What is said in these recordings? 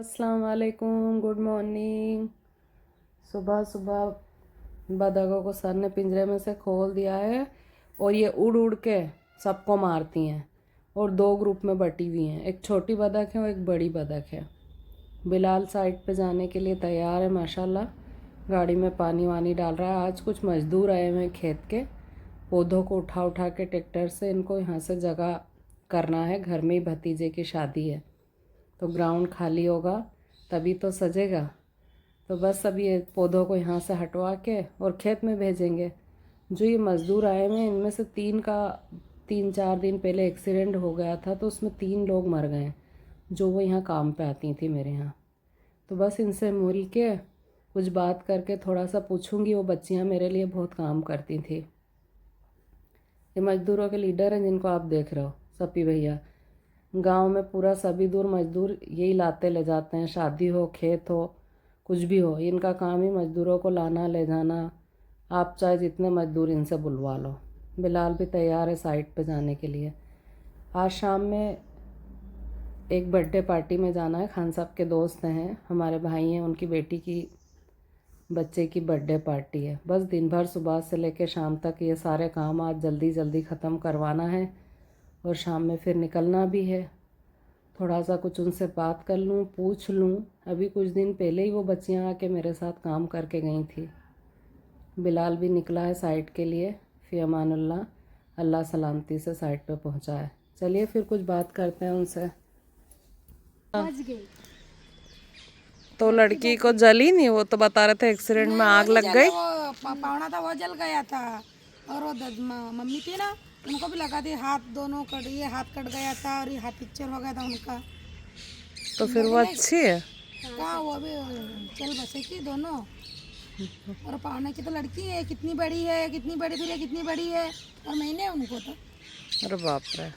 अस्सलाम वालेकुम, good morning. सुबह सुबह बतखों को सर ने पिंजरे में से खोल दिया है और ये उड़ उड़ के सबको मारती हैं और दो ग्रुप में बटी हुई हैं। एक छोटी बतख है और एक बड़ी बतख है। बिलाल साइड पे जाने के लिए तैयार है माशाल्लाह। गाड़ी में पानी वानी डाल रहा है। आज कुछ मज़दूर आए हुए हैं खेत के, पौधों को उठा उठा के ट्रैक्टर से इनको यहाँ से जगह करना है। घर में ही भतीजे की शादी है तो ग्राउंड खाली होगा तभी तो सजेगा। तो बस अब ये पौधों को यहाँ से हटवा के और खेत में भेजेंगे। जो ये मज़दूर आए हुए हैं इनमें से 3-4 दिन पहले एक्सीडेंट हो गया था तो उसमें 3 लोग मर गए जो वो यहाँ काम पे आती थी मेरे यहाँ। तो बस इनसे मिल के कुछ बात करके थोड़ा सा पूछूंगी। वो बच्चियाँ मेरे लिए बहुत काम करती थी। ये मज़दूरों के लीडर हैं जिनको आप देख रहे हो, सपी भैया। गांव में पूरा सभी दूर मज़दूर यही लाते ले जाते हैं, शादी हो, खेत हो, कुछ भी हो, इनका काम ही मज़दूरों को लाना ले जाना। आप चाहे जितने मज़दूर इनसे बुलवा लो। बिलाल भी तैयार है साइट पे जाने के लिए। आज शाम में एक बर्थडे पार्टी में जाना है। खान साहब के दोस्त हैं, हमारे भाई हैं, उनकी बेटी की बच्चे की बर्थडे पार्टी है। बस दिन भर सुबह से लेकर शाम तक ये सारे काम आज जल्दी जल्दी ख़त्म करवाना है और शाम में फिर निकलना भी है। थोड़ा सा कुछ उनसे बात कर लूँ, पूछ लूँ। अभी कुछ दिन पहले ही वो बच्चियाँ आके मेरे साथ काम करके गई थी। बिलाल भी निकला है साइट के लिए। फ़ी अमानुल्लाह, अल्लाह सलामती से साइट पे पहुँचाए। चलिए फिर कुछ बात करते हैं उनसे। तो लड़की को जली नहीं, वो तो बता रहे थे एक्सीडेंट में आग लग गई। वो पावना था वो जल गया था और वो मम्मी थी ना उनको भी लगा दी, हाथ दोनों कट, ये हाथ कट गया था और ये हाथ पिक्चर हो गया था उनका। तो फिर वो अच्छी है। कहाँ, वो भी चल बसे की दोनों। और पावना की तो लड़की है, कितनी बड़ी है, कितनी बड़ी फिर कितनी बड़ी है, और महीने उनको तो। अरे बाप रे,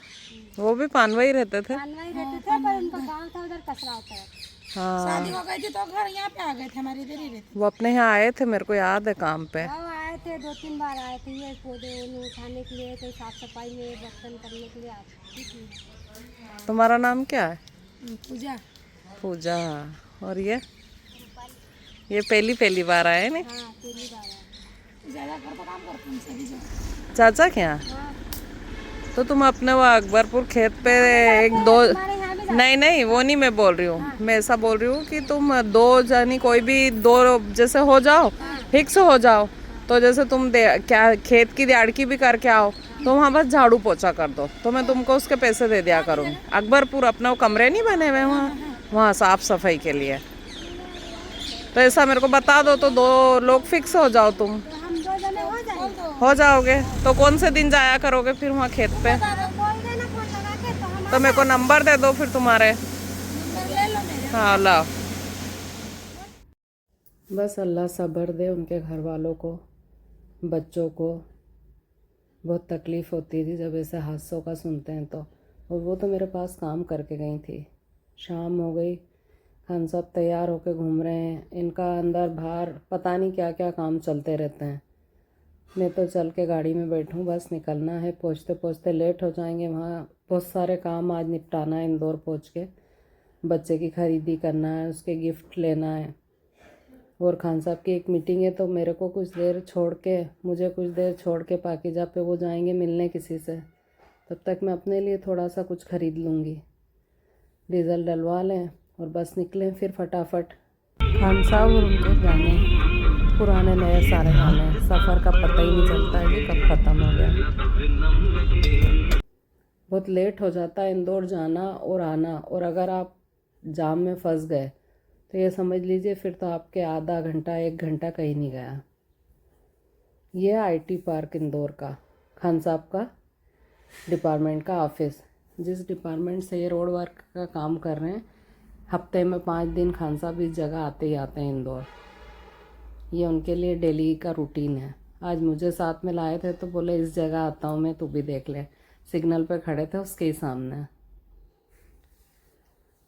वो भी पानवा ही रहते थे। पर उनका गाँव था उधर कसरा होता है। हाँ, शादी हो गई थी तो घर यहाँ पे आ गए थे, हमारे इधर ही रहते। वो अपने यहाँ आए थे, मेरे को याद है काम पे। आए थे 2-3 बार आए थे, ये पौधे उठाने के लिए, कहीं साफ सफाई में बर्तन करने के लिए आते थे। तुम्हारा नाम क्या है? पूजा। पूजा। और ये पहली बार आए नहीं? हाँ, पहली बार आए। ज़्यादा घर पर काम करते हैं सभी जगह। चाचा क्या? हाँ। तो तुम अपने वो अकबरपुर खेत पे एक दो, नहीं नहीं वो नहीं मैं बोल रही हूँ। मैं ऐसा बोल रही हूँ कि तुम 2 जानी कोई भी 2 जैसे हो जाओ, फिक्स हो जाओ। तो जैसे तुम क्या खेत की दिहाड़ी भी करके आओ तो वहाँ बस झाड़ू पोछा कर दो तो मैं तुमको उसके पैसे दे दिया करूँगी। अकबरपुर अपना वो कमरे नहीं बने हुए वहाँ साफ सफाई के लिए। तो ऐसा मेरे को बता दो तो 2 लोग फिक्स हो जाओ। तुम हम 2 जने हो जाओगे तो कौन से दिन जाया करोगे फिर वहाँ खेत पे? तो मेरे को नंबर दे दो फिर तुम्हारे। हाँ लाओ। बस अल्लाह सब्र दे उनके घर वालों को, बच्चों को। बहुत तकलीफ़ होती थी जब ऐसे हादसों का सुनते हैं तो। और वो तो मेरे पास काम करके गई थी। शाम हो गई, खान साहब तैयार होके घूम रहे हैं। इनका अंदर बाहर पता नहीं क्या क्या काम चलते रहते हैं। मैं तो चल के गाड़ी में बैठूं, बस निकलना है। पहुंचते पहुंचते लेट हो जाएंगे। वहाँ बहुत सारे काम आज निपटाना है। इंदौर पहुंच के बच्चे की ख़रीदी करना है, उसके गिफ्ट लेना है। और खान साहब की एक मीटिंग है तो मुझे कुछ देर छोड़ के पाकीजा पे वो जाएंगे मिलने किसी से। तब तक मैं अपने लिए थोड़ा सा कुछ ख़रीद लूँगी। डीज़ल डलवा लें और बस निकलें फिर फटाफट। खान साहब और उनके गाने, पुराने नए सारे गाने, सफ़र का पता ही नहीं चलता है कि कब ख़त्म हो गया। बहुत लेट हो जाता है इंदौर जाना और आना। और अगर आप जाम में फंस गए तो ये समझ लीजिए फिर तो आपके आधा घंटा 1 घंटा कहीं नहीं गया। ये आईटी पार्क इंदौर का, खान साहब का डिपार्टमेंट का ऑफिस। जिस डिपार्टमेंट से ये रोड वर्क का काम कर रहे हैं, हफ्ते में 5 दिन खान साहब इस जगह आते ही आते हैं इंदौर। ये उनके लिए डेली का रूटीन है। आज मुझे साथ में लाए थे तो बोले इस जगह आता हूँ मैं, तू भी देख ले। सिग्नल पे खड़े थे उसके ही सामने।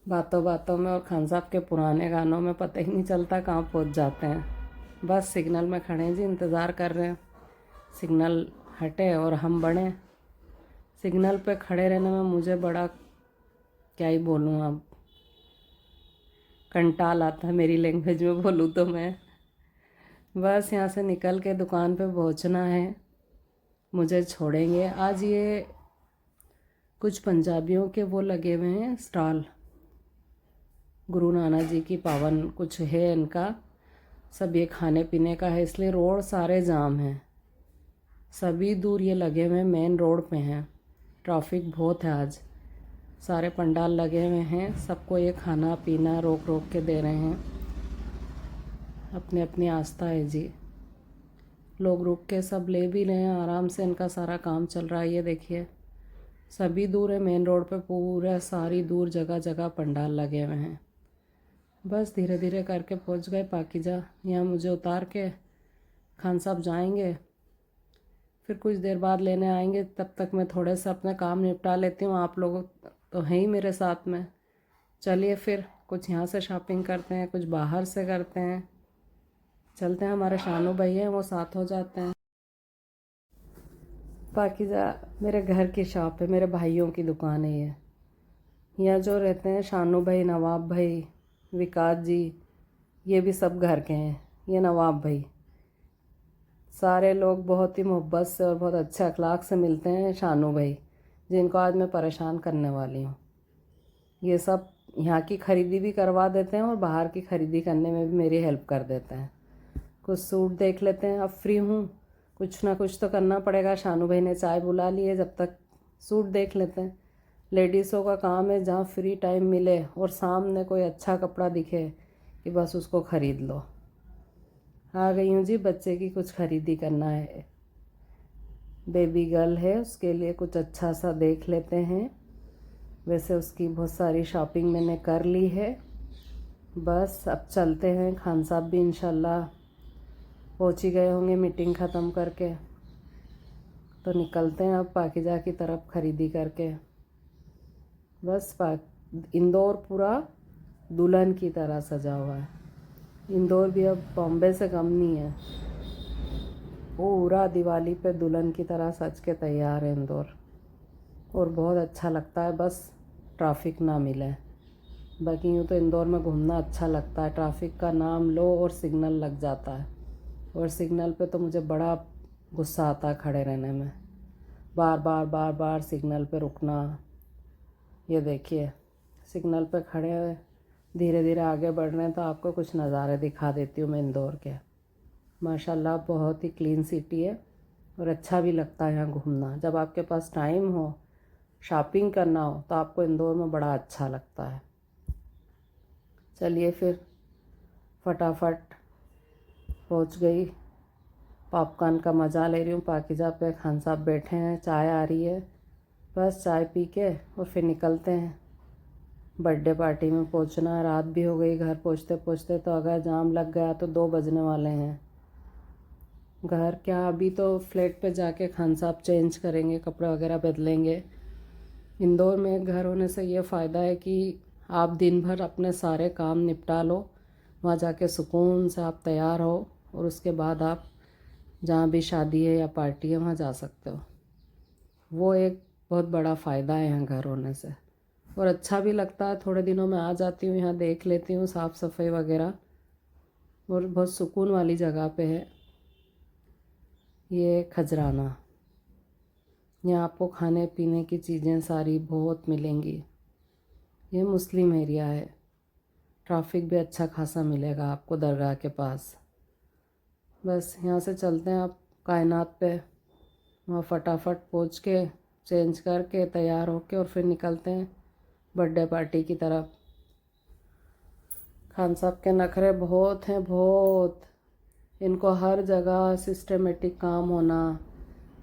बातों बातों में और खान साहब के पुराने गानों में पता ही नहीं चलता कहाँ पहुँच जाते हैं। बस सिग्नल में खड़े हैं जी, इंतज़ार कर रहे हैं सिग्नल हटे और हम बढ़ें। सिग्नल पे खड़े रहने में मुझे बड़ा क्या ही बोलूँ अब, कंटाल आता है मेरी लैंग्वेज में बोलूँ तो मैं। बस यहाँ से निकल के दुकान पे पहुँचना है, मुझे छोड़ेंगे। आज ये कुछ पंजाबियों के वो लगे हुए हैं स्टॉल, गुरु नानक जी की पावन कुछ है इनका, सब ये खाने पीने का है, इसलिए रोड सारे जाम हैं। सभी दूर ये लगे हुए हैं, मेन रोड पे हैं, ट्रैफिक बहुत है आज। सारे पंडाल लगे हुए हैं, सबको ये खाना पीना रोक रोक के दे रहे हैं, अपनी अपनी आस्था है जी। लोग रुक के सब ले भी रहे हैं, आराम से इनका सारा काम चल रहा है। ये देखिए सभी दूर है, मेन रोड पे पूरा सारी दूर जगह जगह पंडाल लगे हुए हैं। बस धीरे धीरे करके पहुंच गए पाकीजा। यहाँ मुझे उतार के खान साहब जाएंगे, फिर कुछ देर बाद लेने आएंगे। तब तक मैं थोड़े से अपने काम निपटा लेती हूँ, आप लोग तो हैं ही मेरे साथ में। चलिए फिर कुछ यहाँ से शॉपिंग करते हैं, कुछ बाहर से करते हैं, चलते हैं। हमारे शानू भाई हैं, वो साथ हो जाते हैं। पाकीजा मेरे घर की शॉप है, मेरे भाइयों की दुकान है ये। यहाँ जो रहते हैं शानू भाई, नवाब भाई, विकास जी, ये भी सब घर के हैं। ये नवाब भाई, सारे लोग बहुत ही मोहब्बत से और बहुत अच्छे अखलाक से मिलते हैं। शानू भाई जिनको आज मैं परेशान करने वाली हूँ, ये सब यहाँ की ख़रीदी भी करवा देते हैं और बाहर की ख़रीदी करने में भी मेरी हेल्प कर देते हैं। कुछ सूट देख लेते हैं, अब फ्री हूँ, कुछ ना कुछ तो करना पड़ेगा। शानू भाई ने चाय बुला ली है, जब तक सूट देख लेते हैं। लेडीज़ों का काम है जहाँ फ्री टाइम मिले और सामने कोई अच्छा कपड़ा दिखे कि बस उसको ख़रीद लो। आ गई हूँ जी, बच्चे की कुछ ख़रीदी करना है, बेबी गर्ल है, उसके लिए कुछ अच्छा सा देख लेते हैं। वैसे उसकी बहुत सारी शॉपिंग मैंने कर ली है, बस अब चलते हैं। खान साहब भी इंशाल्लाह पहुँच ही गए होंगे मीटिंग ख़त्म करके, तो निकलते हैं अब पाकीजा की तरफ ख़रीदी करके। बस इंदौर पूरा दुल्हन की तरह सजा हुआ है। इंदौर भी अब बॉम्बे से कम नहीं है, पूरा दिवाली पे दुल्हन की तरह सज के तैयार है इंदौर, और बहुत अच्छा लगता है। बस ट्रैफिक ना मिले, बाकी यूँ तो इंदौर में घूमना अच्छा लगता है। ट्रैफिक का नाम लो और सिग्नल लग जाता है, और सिग्नल पे तो मुझे बड़ा गुस्सा आता है खड़े रहने में, बार बार बार बार सिग्नल पे रुकना। ये देखिए सिग्नल पे खड़े हुए धीरे धीरे आगे बढ़ रहे हैं, तो आपको कुछ नज़ारे दिखा देती हूँ मैं इंदौर के। माशाल्लाह बहुत ही क्लीन सिटी है और अच्छा भी लगता है यहाँ घूमना। जब आपके पास टाइम हो, शॉपिंग करना हो, तो आपको इंदौर में बड़ा अच्छा लगता है। चलिए फिर फटाफट पहुँच गई, पॉपकॉर्न का मज़ा ले रही हूँ। पाकीजा पे खान साहब बैठे हैं, चाय आ रही है, बस चाय पी के और फिर निकलते हैं। बर्थडे पार्टी में पहुँचना, रात भी हो गई घर पहुँचते पहुँचते, तो अगर जाम लग गया तो 2 बजने वाले हैं। घर क्या, अभी तो फ्लैट पे जाके खान साहब चेंज करेंगे, कपड़े वगैरह बदलेंगे। इंदौर में घर होने से ये फ़ायदा है कि आप दिन भर अपने सारे काम निपटा लो, वहाँ जाके सुकून से आप तैयार हो, और उसके बाद आप जहाँ भी शादी है या पार्टी है वहाँ जा सकते हो। वो एक बहुत बड़ा फ़ायदा है यहाँ घर होने से, और अच्छा भी लगता है। थोड़े दिनों में आ जाती हूँ, यहाँ देख लेती हूँ साफ़ सफाई वगैरह, और बहुत सुकून वाली जगह पे है ये खजराना। यहाँ आपको खाने पीने की चीज़ें सारी बहुत मिलेंगी। ये मुस्लिम एरिया है, ट्रैफिक भी अच्छा खासा मिलेगा आपको दरगाह के पास। बस यहाँ से चलते हैं आप कायनात पे, वहाँ फटाफट पहुँच के चेंज करके तैयार होके और फिर निकलते हैं बर्थडे पार्टी की तरफ। खान साहब के नखरे बहुत हैं, बहुत। इनको हर जगह सिस्टमेटिक काम होना।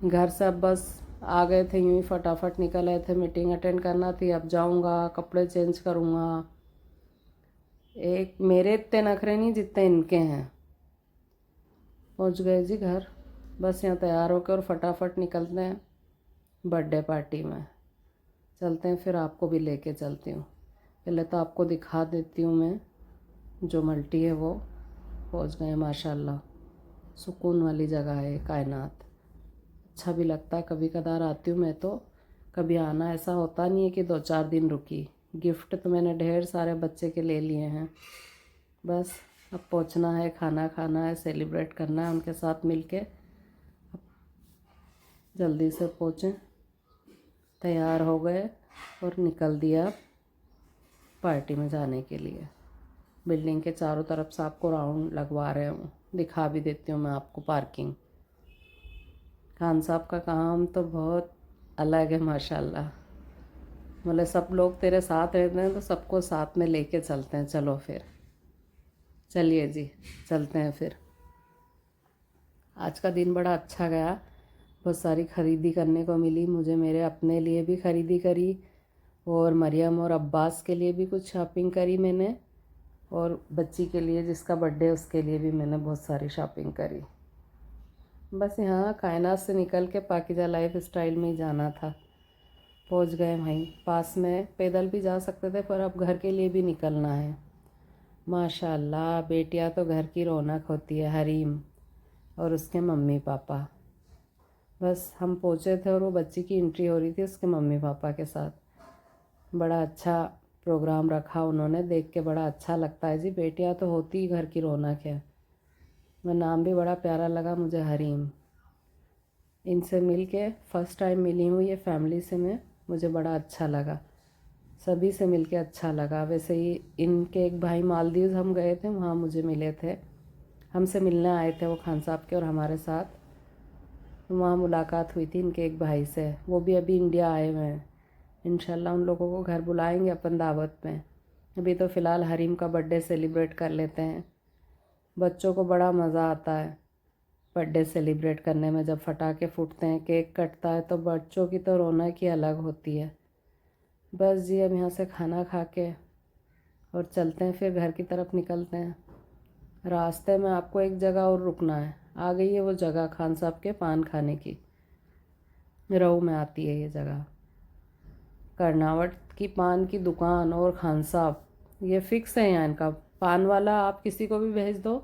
घर से अब बस आ गए थे, यूँ ही फटाफट निकल आए थे, मीटिंग अटेंड करना थी, अब जाऊँगा कपड़े चेंज करूँगा। एक मेरे इतने नखरे नहीं जितने इनके हैं। पहुँच गए जी घर, बस यहाँ तैयार होकर और फटाफट निकलते हैं बर्थडे पार्टी में। चलते हैं, फिर आपको भी लेके चलती हूँ। पहले तो आपको दिखा देती हूँ मैं जो मल्टी है वो। पहुँच गए माशाल्लाह, सुकून वाली जगह है कायनात, अच्छा भी लगता है। कभी कदार आती हूँ मैं, तो कभी आना ऐसा होता नहीं है कि 2-4 दिन रुकी। गिफ्ट तो मैंने ढेर सारे बच्चे के ले लिए हैं, बस अब पहुंचना है, खाना खाना है, सेलिब्रेट करना है उनके साथ मिलके। जल्दी से पहुँचे, तैयार हो गए और निकल दिया पार्टी में जाने के लिए। बिल्डिंग के चारों तरफ से आपको राउंड लगवा रहे हूँ, दिखा भी देती हूँ मैं आपको पार्किंग। खान साहब का काम तो बहुत अलग है माशाल्लाह। बोले सब लोग तेरे साथ रहते हैं तो सबको साथ में लेके चलते हैं, चलो फिर चलिए जी चलते हैं फिर। आज का दिन बड़ा अच्छा गया, बहुत सारी ख़रीदी करने को मिली मुझे, मेरे अपने लिए भी ख़रीदी करी और मरियम और अब्बास के लिए भी कुछ शॉपिंग करी मैंने, और बच्ची के लिए जिसका बर्थडे उसके लिए भी मैंने बहुत सारी शॉपिंग करी। बस यहाँ कायनात से निकल के पाकीज़ा लाइफ स्टाइल में ही जाना था। पहुँच गए वहीं पास में, पैदल भी जा सकते थे पर अब घर के लिए भी निकलना है। माशाल्लाह बेटियाँ तो घर की रौनक होती है, हरीम और उसके मम्मी पापा। बस हम पहुँचे थे और वो बच्ची की एंट्री हो रही थी उसके मम्मी पापा के साथ। बड़ा अच्छा प्रोग्राम रखा उन्होंने, देख के बड़ा अच्छा लगता है जी, बेटियाँ तो होती ही घर की रौनक है। वह नाम भी बड़ा प्यारा लगा मुझे, हरीम। इनसे मिल के फ़र्स्ट टाइम मिली हूँ ये फैमिली से मैं, मुझे बड़ा अच्छा लगा, सभी से मिल के अच्छा लगा। वैसे ही इनके एक भाई मालदीव हम गए थे, वहाँ मुझे मिले थे, हमसे मिलने आए थे वो खान साहब के और हमारे साथ। वहाँ मुलाकात हुई थी इनके एक भाई से, वो भी अभी इंडिया आए हुए हैं। इंशाल्लाह उन लोगों को घर बुलाएंगे अपन दावत में। अभी तो फ़िलहाल हरीम का बर्थडे सेलिब्रेट कर लेते हैं। बच्चों को बड़ा मज़ा आता है बर्थडे सेलिब्रेट करने में, जब पटाखे फूटते हैं, केक कटता है, तो बच्चों की तो रौनक ही अलग होती है। बस जी अब यहाँ से खाना खा के और चलते हैं, फिर घर की तरफ निकलते हैं। रास्ते में आपको एक जगह और रुकना है, आ गई है वो जगह खान साहब के पान खाने की, रहू में आती है ये जगह। कर्नावट की पान की दुकान और खान साहब ये फ़िक्स है यहाँ इनका। पान वाला आप किसी को भी भेज दो,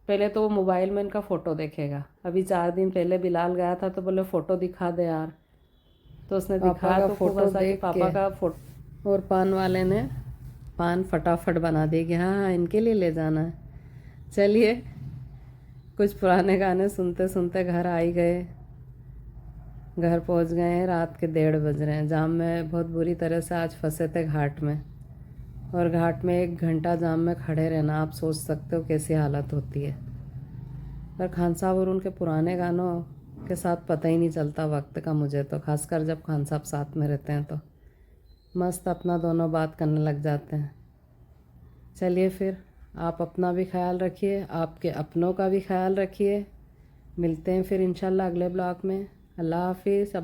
पहले तो वो मोबाइल में इनका फ़ोटो देखेगा। अभी 4 दिन पहले बिलाल गया था तो बोले फ़ोटो दिखा दे यार, तो उसने दिखाया तो फ़ोटो देख पापा का फ़ोटो, और पान वाले ने पान फटाफट बना दी कि हाँ इनके लिए ले जाना है। चलिए कुछ पुराने गाने सुनते सुनते घर आ ही गए। घर पहुंच गए हैं, रात के 1:30 बज रहे हैं। जाम में बहुत बुरी तरह से आज फंसे थे घाट में, और घाट में 1 घंटा जाम में खड़े रहना, आप सोच सकते हो कैसी हालत होती है। पर खान साहब और उनके पुराने गानों के साथ पता ही नहीं चलता वक्त का मुझे तो, खासकर जब खान साहब साथ में रहते हैं तो मस्त अपना दोनों बात करने लग जाते हैं। चलिए फिर आप अपना भी ख्याल रखिए, आपके अपनों का भी ख्याल रखिए। मिलते हैं फिर इंशाल्लाह अगले ब्लॉग में। अल्लाह हाफिज़।